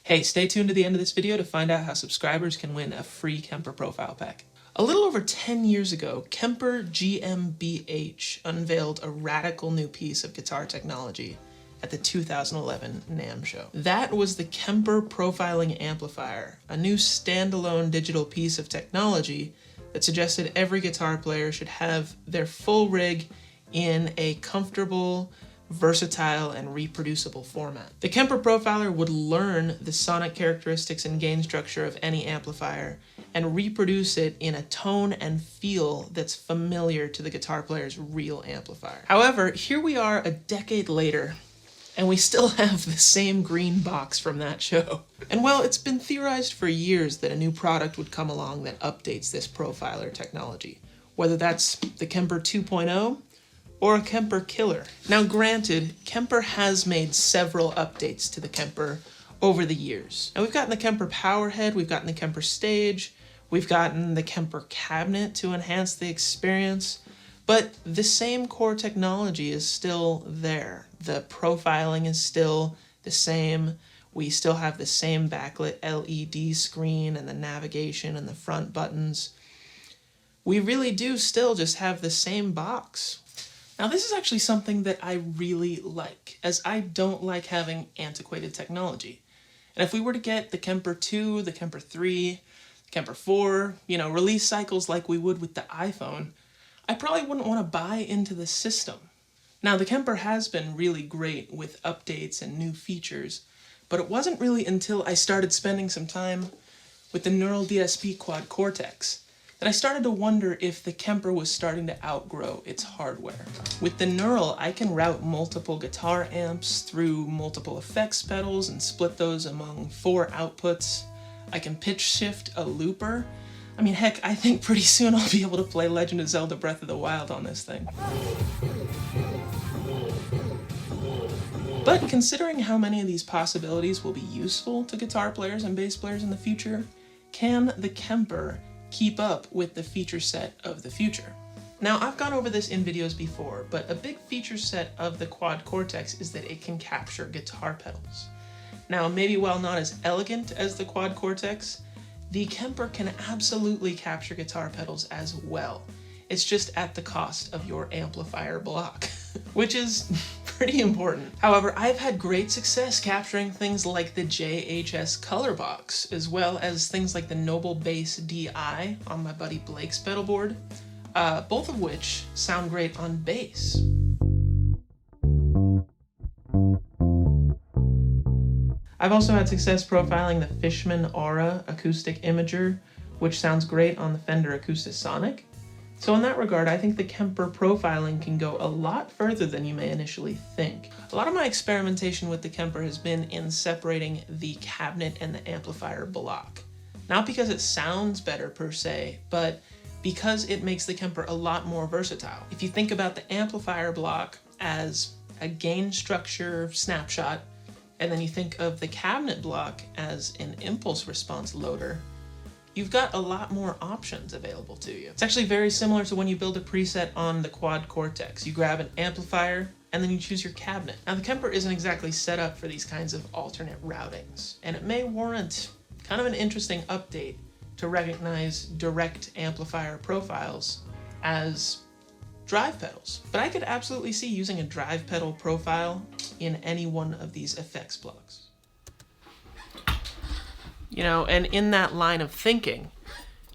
Hey, stay tuned to the end of this video to find out how subscribers can win a free Kemper profile pack. A little over 10 years ago, Kemper GmbH unveiled a radical new piece of guitar technology at the 2011 NAMM show. That was the Kemper Profiling Amplifier, a new standalone digital piece of technology that suggested every guitar player should have their full rig in a comfortable, versatile, and reproducible format. The Kemper Profiler would learn the sonic characteristics and gain structure of any amplifier and reproduce it in a tone and feel that's familiar to the guitar player's real amplifier. However, here we are a decade later, and we still have the same green box from that show. And well, it's been theorized for years that a new product would come along that updates this profiler technology, whether that's the Kemper 2.0 or a Kemper killer. Now granted, Kemper has made several updates to the Kemper over the years. And we've gotten the Kemper Powerhead, we've gotten the Kemper Stage, we've gotten the Kemper Cabinet to enhance the experience, but the same core technology is still there. The profiling is still the same. We still have the same backlit LED screen and the navigation and the front buttons. We really do still just have the same box. Now this is actually something that I really like, as I don't like having antiquated technology. And if we were to get the Kemper 2, the Kemper 3, the Kemper 4, release cycles like we would with the iPhone, I probably wouldn't want to buy into the system. Now the Kemper has been really great with updates and new features, but it wasn't really until I started spending some time with the Neural DSP Quad Cortex that I started to wonder if the Kemper was starting to outgrow its hardware. With the Neural, I can route multiple guitar amps through multiple effects pedals and split those among 4 outputs. I can pitch shift a looper. I mean, heck, I think pretty soon I'll be able to play Legend of Zelda Breath of the Wild on this thing. But considering how many of these possibilities will be useful to guitar players and bass players in the future, can the Kemper keep up with the feature set of the future? Now, I've gone over this in videos before, but a big feature set of the Quad Cortex is that it can capture guitar pedals. Now, maybe while not as elegant as the Quad Cortex, the Kemper can absolutely capture guitar pedals as well. It's just at the cost of your amplifier block, which is pretty important. However, I've had great success capturing things like the JHS Colourbox, as well as things like the Noble Bass DI on my buddy Blake's pedal board, both of which sound great on bass. I've also had success profiling the Fishman Aura acoustic imager, which sounds great on the Fender Acoustasonic. So in that regard, I think the Kemper profiling can go a lot further than you may initially think. A lot of my experimentation with the Kemper has been in separating the cabinet and the amplifier block. Not because it sounds better per se, but because it makes the Kemper a lot more versatile. If you think about the amplifier block as a gain structure snapshot, and then you think of the cabinet block as an impulse response loader, you've got a lot more options available to you. It's actually very similar to when you build a preset on the Quad Cortex. You grab an amplifier, and then you choose your cabinet. Now the Kemper isn't exactly set up for these kinds of alternate routings, and it may warrant kind of an interesting update to recognize direct amplifier profiles as drive pedals. But I could absolutely see using a drive pedal profile in any one of these effects blocks. And in that line of thinking,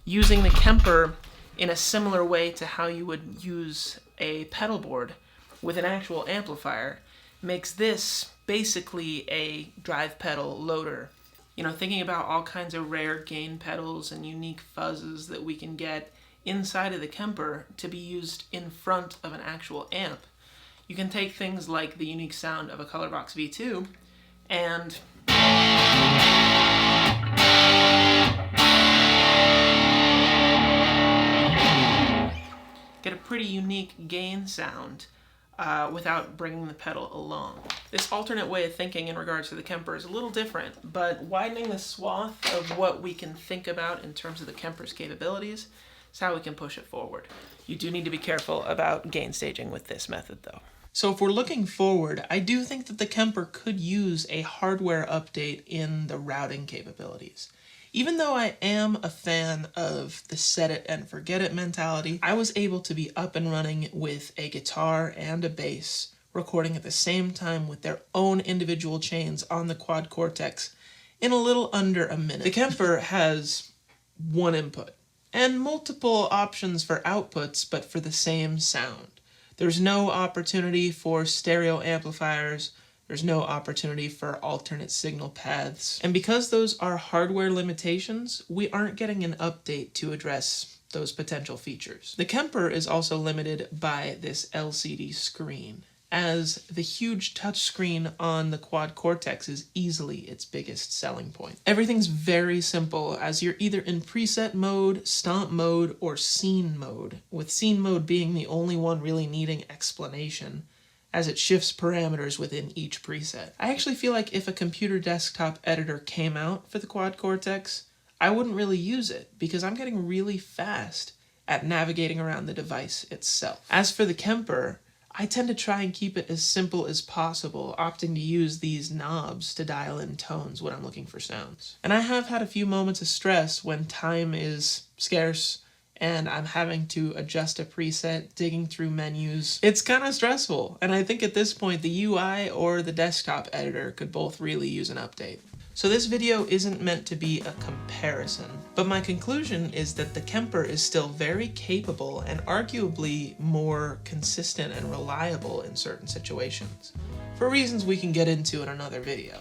using the Kemper in a similar way to how you would use a pedal board with an actual amplifier makes this basically a drive pedal loader. Thinking about all kinds of rare gain pedals and unique fuzzes that we can get inside of the Kemper to be used in front of an actual amp. You can take things like the unique sound of a Colourbox V2 and get a pretty unique gain sound without bringing the pedal along. This alternate way of thinking in regards to the Kemper is a little different, but widening the swath of what we can think about in terms of the Kemper's capabilities is how we can push it forward. You do need to be careful about gain staging with this method though. So if we're looking forward, I do think that the Kemper could use a hardware update in the routing capabilities. Even though I am a fan of the set it and forget it mentality, I was able to be up and running with a guitar and a bass, recording at the same time with their own individual chains on the quad Cortex in a little under a minute. The Kemper has one input and multiple options for outputs, but for the same sound. There's no opportunity for stereo amplifiers. There's no opportunity for alternate signal paths. And because those are hardware limitations, we aren't getting an update to address those potential features. The Kemper is also limited by this LCD screen, as the huge touchscreen on the quad Cortex is easily its biggest selling point. Everything's very simple, as you're either in preset mode, stomp mode, or scene mode, with scene mode being the only one really needing explanation, as it shifts parameters within each preset. I actually feel like if a computer desktop editor came out for the quad Cortex, I wouldn't really use it, because I'm getting really fast at navigating around the device itself. As for the Kemper, I tend to try and keep it as simple as possible, opting to use these knobs to dial in tones when I'm looking for sounds. And I have had a few moments of stress when time is scarce and I'm having to adjust a preset, digging through menus. It's kind of stressful, and I think at this point the UI or the desktop editor could both really use an update. So this video isn't meant to be a comparison, but my conclusion is that the Kemper is still very capable and arguably more consistent and reliable in certain situations, for reasons we can get into in another video.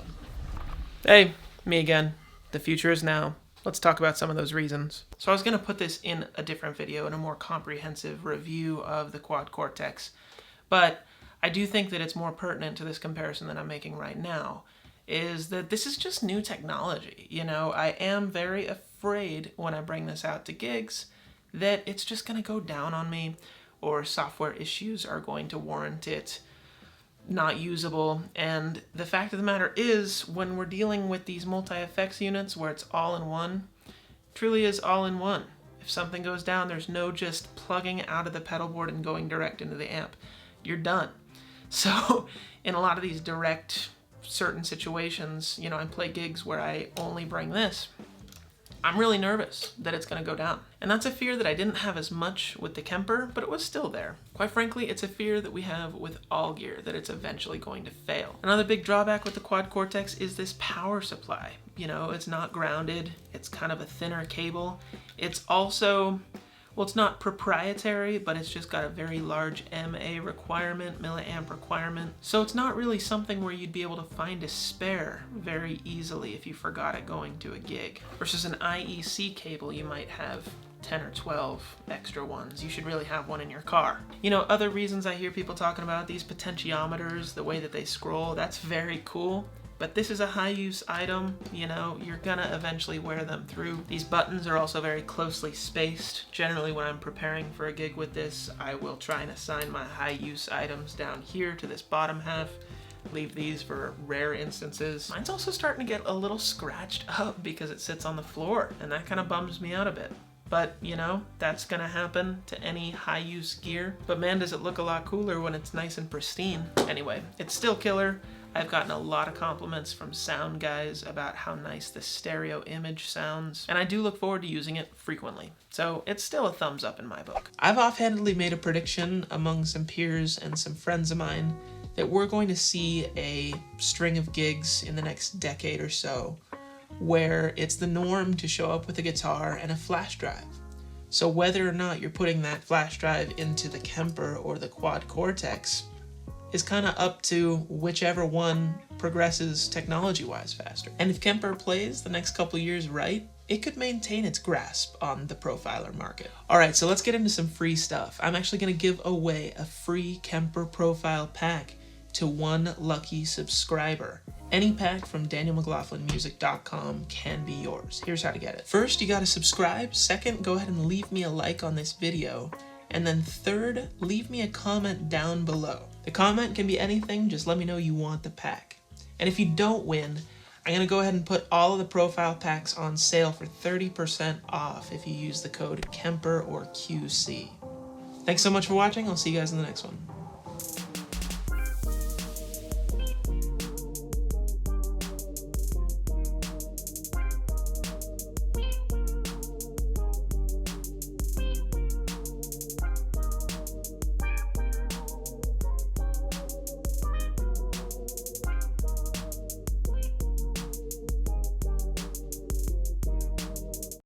Hey, me again. The future is now. Let's talk about some of those reasons. So I was going to put this in a different video, in a more comprehensive review of the quad Cortex, but I do think that it's more pertinent to this comparison that I'm making right now, is that this is just new technology. You know, I am very afraid when I bring this out to gigs that it's just going to go down on me, or software issues are going to warrant it not usable. And the fact of the matter is, when we're dealing with these multi-effects units where it's all in one, truly is all in one. If something goes down, there's no just plugging out of the pedal board and going direct into the amp. You're done. So in a lot of these direct certain situations, you know, I play gigs where I only bring this, I'm really nervous that it's going to go down. And that's a fear that I didn't have as much with the Kemper, but it was still there. Quite frankly, it's a fear that we have with all gear, that it's eventually going to fail. Another big drawback with the quad Cortex is this power supply. You know, it's not grounded, it's kind of a thinner cable. It's also, well, it's not proprietary, but it's just got a very large MA requirement, milliamp requirement. So it's not really something where you'd be able to find a spare very easily if you forgot it going to a gig. Versus an IEC cable, you might have 10 or 12 extra ones. You should really have one in your car. You know, other reasons I hear people talking about these potentiometers, the way that they scroll, that's very cool. But this is a high-use item, you know, you're gonna eventually wear them through. These buttons are also very closely spaced. Generally, when I'm preparing for a gig with this, I will try and assign my high-use items down here to this bottom half. Leave these for rare instances. Mine's also starting to get a little scratched up because it sits on the floor, and that kind of bums me out a bit. But, you know, that's gonna happen to any high-use gear. But man, does it look a lot cooler when it's nice and pristine. Anyway, it's still killer. I've gotten a lot of compliments from sound guys about how nice the stereo image sounds, and I do look forward to using it frequently. So it's still a thumbs up in my book. I've offhandedly made a prediction among some peers and some friends of mine that we're going to see a string of gigs in the next decade or so where it's the norm to show up with a guitar and a flash drive. So whether or not you're putting that flash drive into the Kemper or the quad Cortex is kind of up to whichever one progresses technology-wise faster. And if Kemper plays the next couple years right, it could maintain its grasp on the profiler market. All right, so let's get into some free stuff. I'm actually gonna give away a free Kemper profile pack to one lucky subscriber. Any pack from DanielMcLaughlinMusic.com can be yours. Here's how to get it. First, you gotta subscribe. Second, go ahead and leave me a like on this video. And then third, leave me a comment down below. The comment can be anything, just let me know you want the pack. And if you don't win, I'm gonna go ahead and put all of the profile packs on sale for 30% off if you use the code Kemper or QC. Thanks so much for watching, I'll see you guys in the next one.